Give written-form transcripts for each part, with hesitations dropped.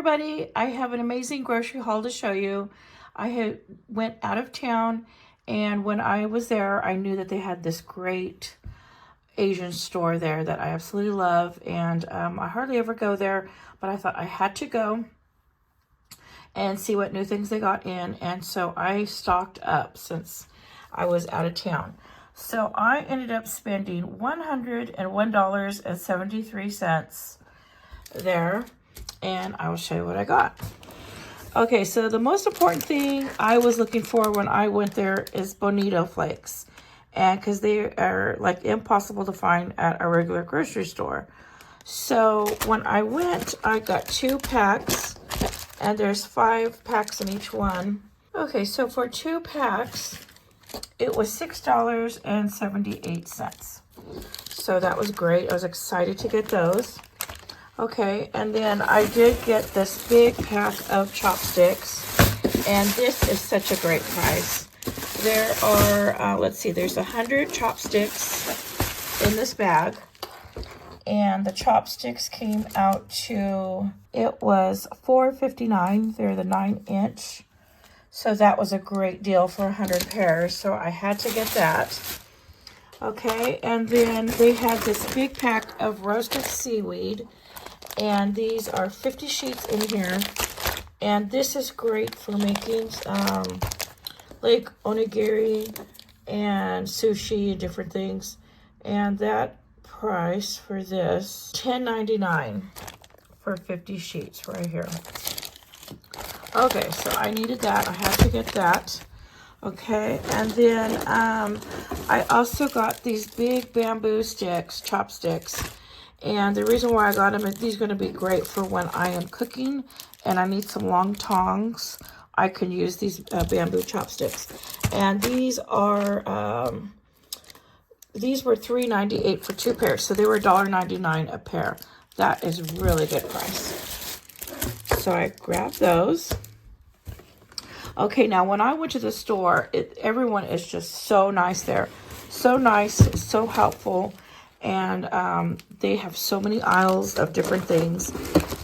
everybody, I have an amazing grocery haul to show you. Went out of town, and when I was there, I knew that they had this great Asian store there that I absolutely love, and I hardly ever go there, but I thought I had to go and see what new things they got in, and so I stocked up since I was out of town. So I ended up spending $101.73 there, and I will show you what I got. Okay, so the most important thing I was looking for when I went there is bonito flakes, and because they are like impossible to find at a regular grocery store. So when I went, I got 2 packs, and there's 5 packs in each one. Okay, so for 2 packs, it was $6.78. So that was great. I was excited to get those. Okay, and then I did get this big pack of chopsticks, and this is such a great price. There are, let's see, there's 100 chopsticks in this bag, and the chopsticks came out to, it was $4.59. They're the 9-inch, so that was a great deal for 100 pairs, so I had to get that. Okay, and then they had this big pack of roasted seaweed, and these are 50 sheets in here, and this is great for making like onigiri and sushi and different things. And that price for this, $10.99 for 50 sheets right here. Okay, so I needed that. I had to get that. Okay, and then I also got these big bamboo sticks, chopsticks. And the reason why I got them is these are going to be great for when I am cooking and I need some long tongs. I can use these bamboo chopsticks. And these were $3.98 for 2 pairs. So they were $1.99 a pair. That is really good price. So I grabbed those. Okay, now when I went to the store, everyone is just so nice there. So nice, so helpful. And they have so many aisles of different things,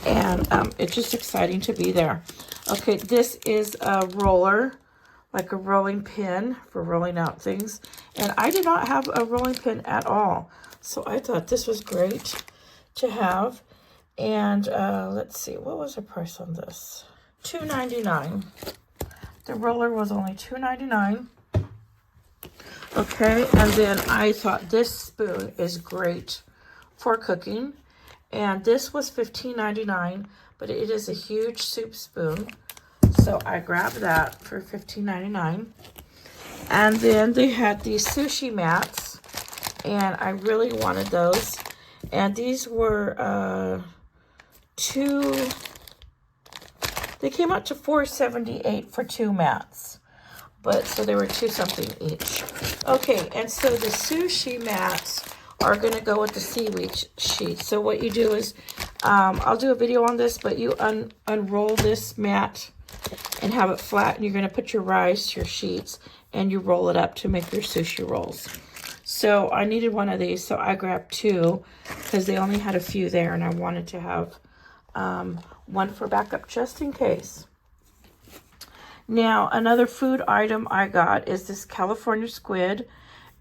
and it's just exciting to be there. Okay, this is a roller, like a rolling pin for rolling out things, and I did not have a rolling pin at all, so I thought this was great to have. And let's see, what was the price on this? $2.99. The roller was only $2.99. Okay, and then I thought this spoon is great for cooking, and this was $15.99, but it is a huge soup spoon, so I grabbed that for $15.99. And then they had these sushi mats, and I really wanted those, and these were they came out to $4.78 for 2 mats. But so they were 2 something each. Okay, and so the sushi mats are going to go with the seaweed sheet. So what you do is, I'll do a video on this, but you unroll this mat and have it flat, and you're going to put your rice, your sheets, and you roll it up to make your sushi rolls. So I needed one of these, so I grabbed 2 because they only had a few there, and I wanted to have one for backup just in case. Now, another food item I got is this California squid,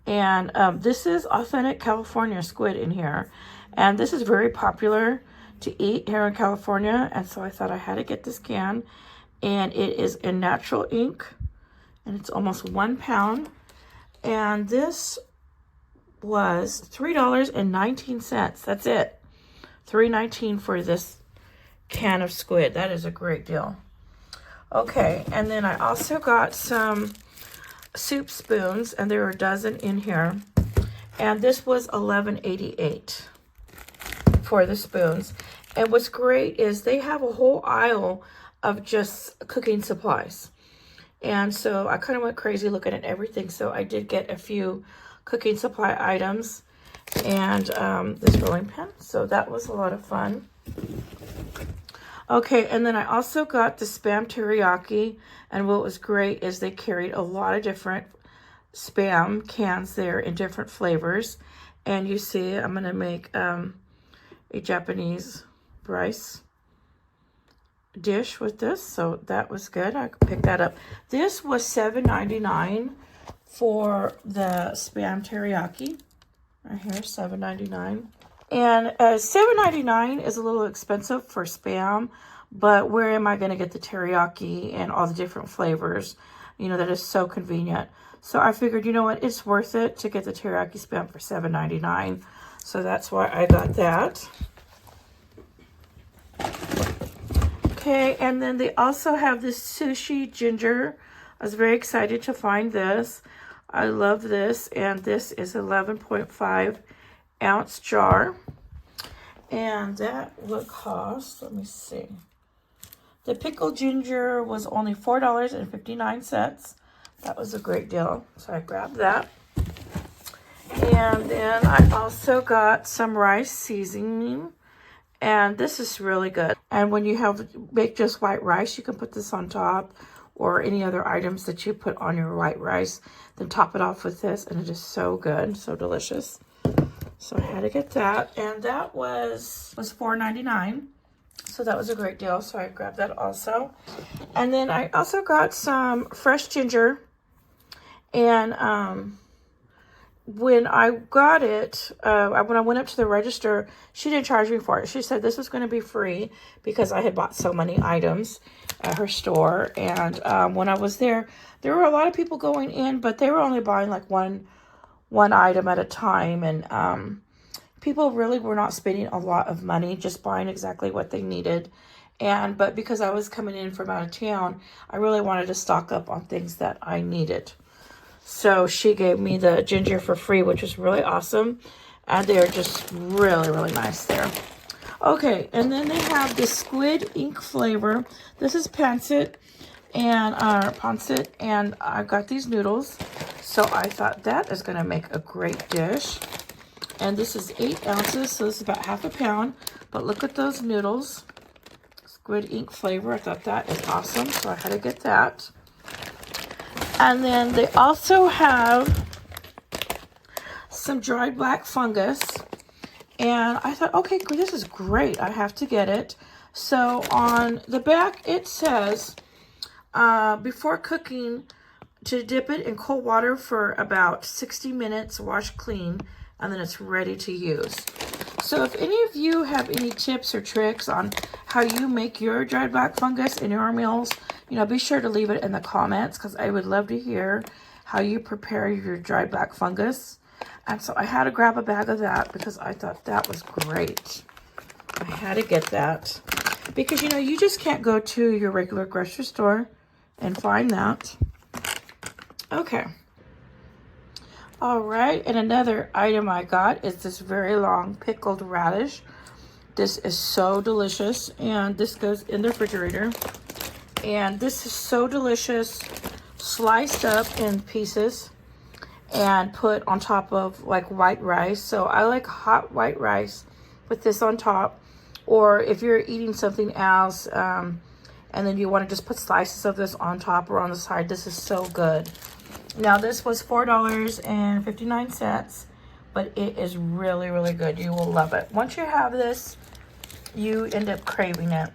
and this is authentic California squid in here, and this is very popular to eat here in California, and so I thought I had to get this can, and it is in natural ink, and it's almost 1 pound, and this was $3.19. That's it, $3.19 for this can of squid. That is a great deal. Okay, and then I also got some soup spoons, and there were a dozen in here, and this was $11.88 for the spoons. And what's great is they have a whole aisle of just cooking supplies, and so I kind of went crazy looking at everything, so I did get a few cooking supply items and this rolling pin, so that was a lot of fun. Okay, and then I also got the Spam Teriyaki, and what was great is they carried a lot of different Spam cans there in different flavors. And you see, I'm going to make a Japanese rice dish with this, so that was good. I could pick that up. This was $7.99 for the Spam teriyaki. Right here, $7.99. And $7.99 is a little expensive for Spam, but where am I going to get the teriyaki and all the different flavors? You know, that is so convenient. So I figured, you know what, it's worth it to get the teriyaki Spam for $7.99. So that's why I got that. Okay, and then they also have this sushi ginger. I was very excited to find this. I love this, and this is 11.5 ounce jar. And that would cost, let me see. The pickled ginger was only $4.59. That was a great deal, so I grabbed that. And then I also got some rice seasoning. And this is really good. And when you make just white rice, you can put this on top, or any other items that you put on your white rice. Then top it off with this, and it is so good, so delicious. So I had to get that, and that was $4.99. So that was a great deal, so I grabbed that also. And then I also got some fresh ginger. And when I got it, when I went up to the register, she didn't charge me for it. She said this was going to be free because I had bought so many items at her store. And when I was there were a lot of people going in, but they were only buying like one item at a time. And people really were not spending a lot of money, just buying exactly what they needed. But because I was coming in from out of town, I really wanted to stock up on things that I needed. So she gave me the ginger for free, which was really awesome. And they're just really, really nice there. Okay, and then they have the squid ink flavor. This is pancit, and I got these noodles. So I thought that is going to make a great dish. And this is 8 ounces, so this is about half a pound. But look at those noodles. Squid ink flavor. I thought that is awesome, so I had to get that. And then they also have some dried black fungus. And I thought, okay, this is great. I have to get it. So on the back, it says, before cooking, to dip it in cold water for about 60 minutes, wash clean, and then it's ready to use. So if any of you have any tips or tricks on how you make your dried black fungus in your meals, be sure to leave it in the comments, because I would love to hear how you prepare your dried black fungus. And so I had to grab a bag of that because I thought that was great. I had to get that because, you just can't go to your regular grocery store and find that. Okay. All right. And another item I got is this very long pickled radish. This is so delicious. And this goes in the refrigerator. And this is so delicious, sliced up in pieces and put on top of like white rice. So I like hot white rice with this on top. Or if you're eating something else and then you want to just put slices of this on top or on the side, this is so good. Now this was $4.59, but it is really, really good. You will love it. Once you have this, you end up craving it.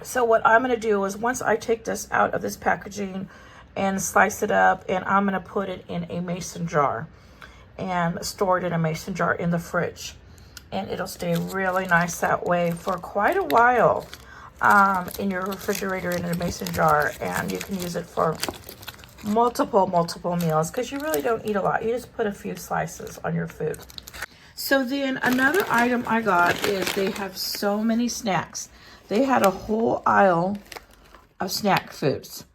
So what I'm going to do is once I take this out of this packaging and slice it up, and I'm going to put it in a mason jar and store it in a mason jar in the fridge. And it'll stay really nice that way for quite a while in your refrigerator in a mason jar. And you can use it for multiple meals because you really don't eat a lot. You just put a few slices on your food. So then another item I got is they have so many snacks. They had a whole aisle of snack foods,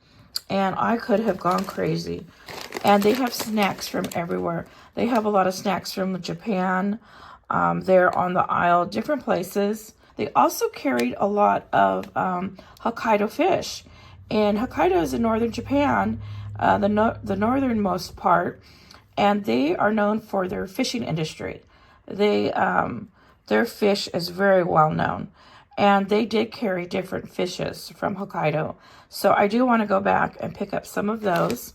and I could have gone crazy. And they have snacks from everywhere. They have a lot of snacks from Japan. They're on the aisle, different places. They also carried a lot of Hokkaido fish. And Hokkaido is in northern Japan, the northernmost part, and they are known for their fishing industry. Their fish is very well known. And they did carry different fishes from Hokkaido. So I do want to go back and pick up some of those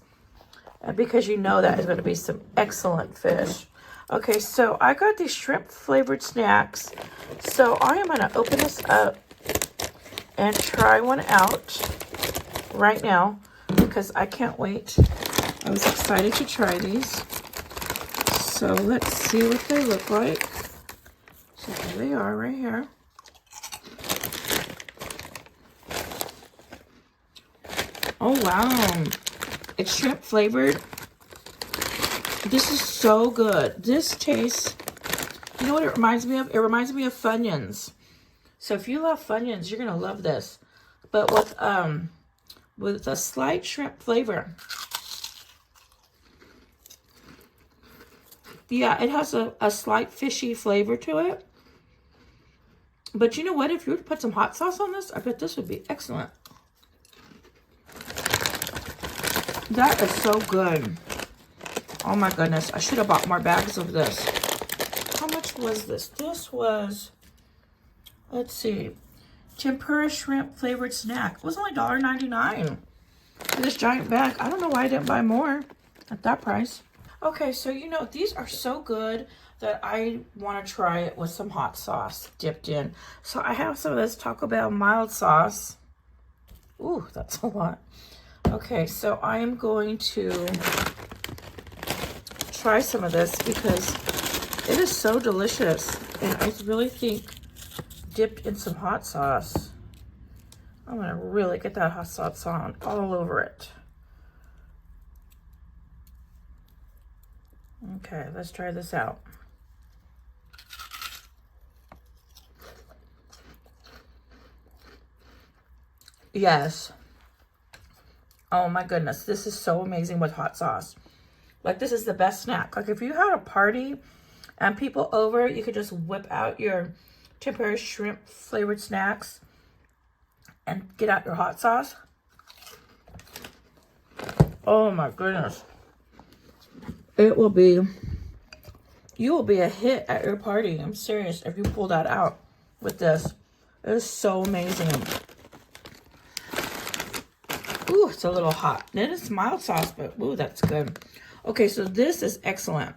because that is going to be some excellent fish. Okay, so I got these shrimp flavored snacks. So I am going to open this up and try one out right now because I can't wait. I was excited to try these. So let's see what they look like. So here they are right here. Oh wow, it's shrimp flavored. This is so good. This tastes, you know what it reminds me of? It reminds me of Funyuns. So if you love Funyuns, you're gonna love this. But with a slight shrimp flavor. Yeah, it has a slight fishy flavor to it. But you know what? If you were to put some hot sauce on this, I bet this would be excellent. That is so good. Oh my goodness. I should have bought more bags of this. How much was this? This was, let's see, tempura shrimp flavored snack. It was only $1.99 for this giant bag. I don't know why I didn't buy more at that price. Okay, so you know, these are so good that I want to try it with some hot sauce dipped in. So I have some of this Taco Bell mild sauce. Ooh, that's a lot. Okay, so I am going to try some of this because it is so delicious. And I really think dipped in some hot sauce, I'm going to really get that hot sauce on all over it. Okay, let's try this out. Yes. Oh my goodness, this is so amazing with hot sauce. Like, this is the best snack. Like, if you had a party and people over, you could just whip out your tempura shrimp flavored snacks and get out your hot sauce. Oh my goodness. It will be, you will be a hit at your party. I'm serious if you pull that out with this. It is so amazing. Ooh, it's a little hot. It is mild sauce, but ooh, that's good. Okay, so this is excellent.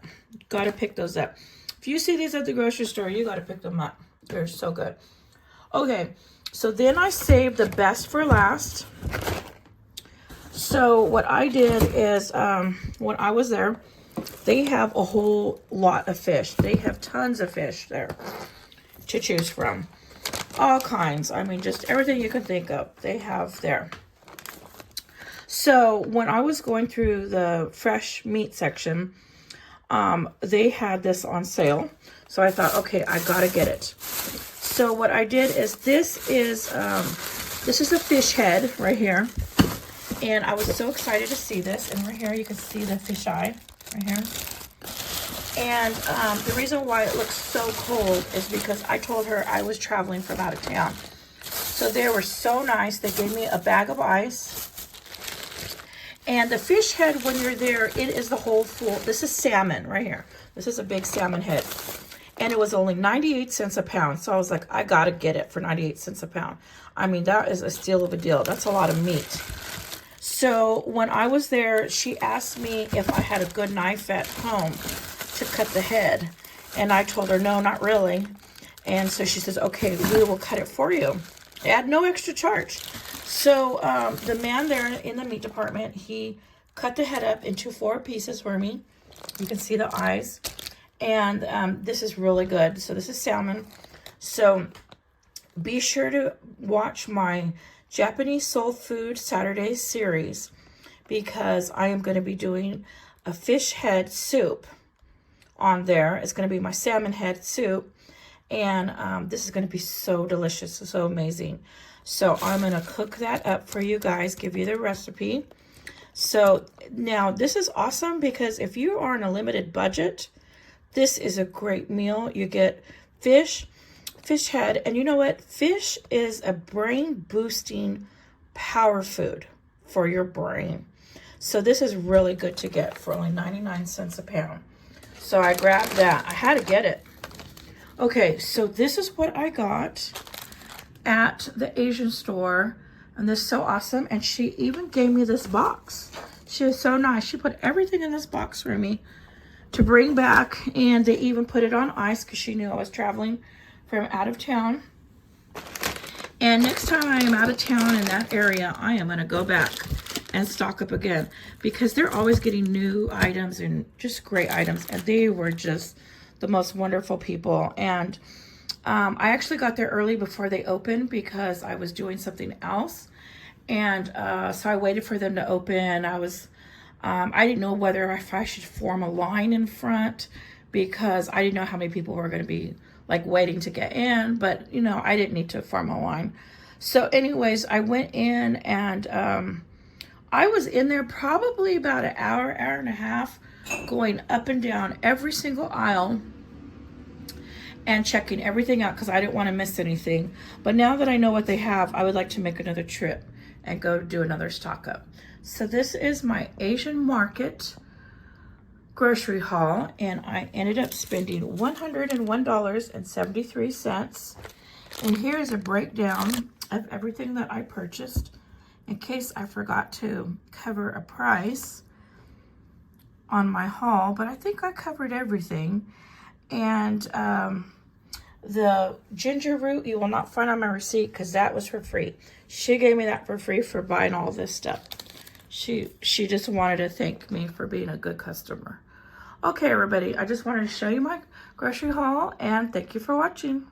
Got to pick those up. If you see these at the grocery store, you got to pick them up. They're so good. Okay, so then I saved the best for last. So what I did is, when I was there, they have a whole lot of fish. They have tons of fish there to choose from. All kinds. I mean, just everything you can think of, they have there. So when I was going through the fresh meat section, they had this on sale. So I thought, okay, I gotta get it. So what I did is this is a fish head right here. And I was so excited to see this. And right here you can see the fish eye right here. And the reason why it looks so cold is because I told her I was traveling from out of town. So they were so nice. They gave me a bag of ice. And the fish head, when you're there, it is the whole full. This is salmon right here. This is a big salmon head. And it was only 98 cents a pound. So I was like, I got to get it for 98 cents a pound. I mean, that is a steal of a deal. That's a lot of meat. So when I was there, she asked me if I had a good knife at home to cut the head. And I told her, no, not really. And so she says, okay, we will cut it for you at no extra charge. So the man there in the meat department, he cut the head up into 4 pieces for me. You can see the eyes. And this is really good. So this is salmon. So be sure to watch my Japanese Soul Food Saturday series, because I am going to be doing a fish head soup on there. It's going to be my salmon head soup. And this is going to be so delicious, so amazing. So I'm going to cook that up for you guys, give you the recipe. So now this is awesome because if you are on a limited budget, this is a great meal. You get fish head, and you know what? Fish is a brain boosting power food for your brain. So this is really good to get for only 99 cents a pound. So I grabbed that. I had to get it. Okay, so this is what I got at the Asian store, and this is so awesome. And she even gave me this box. She was so nice. She put everything in this box for me to bring back, and they even put it on ice because she knew I was traveling from out of town. And next time I am out of town in that area, I am going to go back and stock up again, because they're always getting new items and just great items. And they were just the most wonderful people. And I actually got there early before they opened because I was doing something else. And so I waited for them to open. I didn't know whether if I should form a line in front, because I didn't know how many people were going to be like waiting to get in, but you know, I didn't need to form a line. So anyways, I went in and I was in there probably about an hour, hour and a half, going up and down every single aisle and checking everything out because I didn't want to miss anything. But now that I know what they have, I would like to make another trip and go do another stock up. So this is my Asian market grocery haul, and I ended up spending $101.73. And here is a breakdown of everything that I purchased in case I forgot to cover a price on my haul, but I think I covered everything. And the ginger root you will not find on my receipt because that was for free. She gave me that for free for buying all this stuff. She just wanted to thank me for being a good customer. Okay, everybody, I just wanted to show you my grocery haul, and thank you for watching.